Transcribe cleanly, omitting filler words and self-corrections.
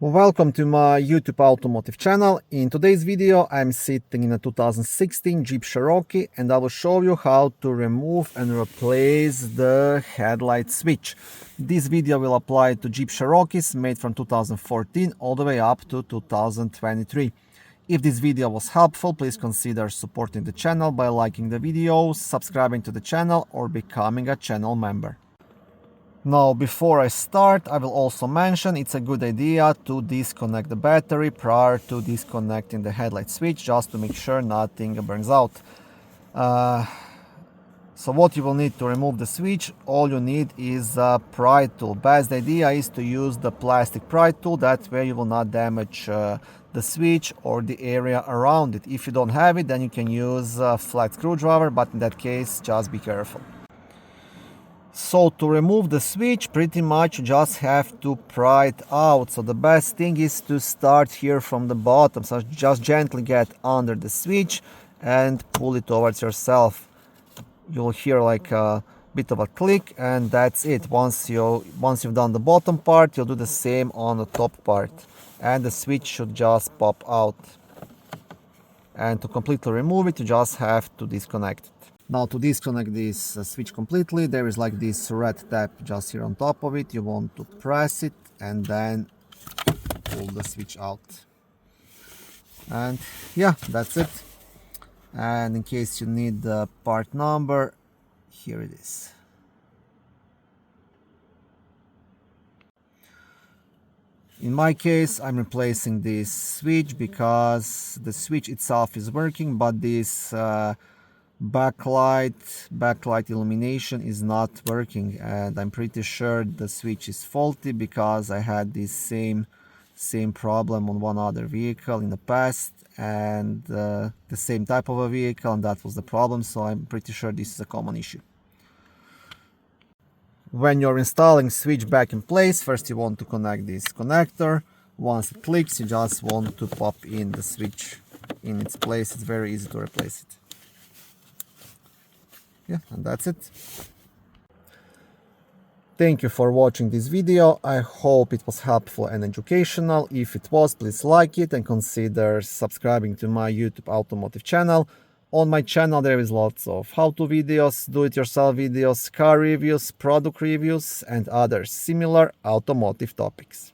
Welcome to my YouTube automotive channel. In today's video I'm sitting in a 2016 Jeep Cherokee and I will show you how to remove and replace the headlight switch. This video will apply to Jeep Cherokees made from 2014 all the way up to 2023. If this video was helpful, please consider supporting the channel by liking the video, subscribing to the channel or becoming a channel member. Now, before I start, I will also mention it's a good idea to disconnect the battery prior to disconnecting the headlight switch, just to make sure nothing burns out. So what you will need to remove the switch, all you need is a pry tool. Best idea is to use the plastic pry tool, that way you will not damage the switch or the area around it. If you don't have it, then you can use a flat screwdriver, but in that case, just be careful. So to remove the switch, pretty much you just have to pry it out. So the best thing is to start here from the bottom. So just gently get under the switch and pull it towards yourself. You'll hear like a bit of a click, and that's it. Once you've done the bottom part, you'll do the same on the top part. And the switch should just pop out. And to completely remove it, you just have to disconnect it. Now to disconnect this switch completely, there is like this red tab just here on top of it. You want to press it and then pull the switch out. And yeah, that's it. And in case you need the part number, here it is. In my case, I'm replacing this switch because the switch itself is working, but this backlight illumination is not working, and I'm pretty sure the switch is faulty because I had this same problem on one other vehicle in the past, and the same type of a vehicle, and that was the problem. So I'm pretty sure this is a common issue. When you're installing switch back in place, first you want to connect this connector. Once it clicks, you just want to pop in the switch in its place. It's very easy to replace it. Yeah, and that's it. Thank you for watching this video. I hope it was helpful and educational. If it was, please like it and consider subscribing to my YouTube automotive channel. On my channel there is lots of how-to videos, do-it-yourself videos, car reviews, product reviews and other similar automotive topics.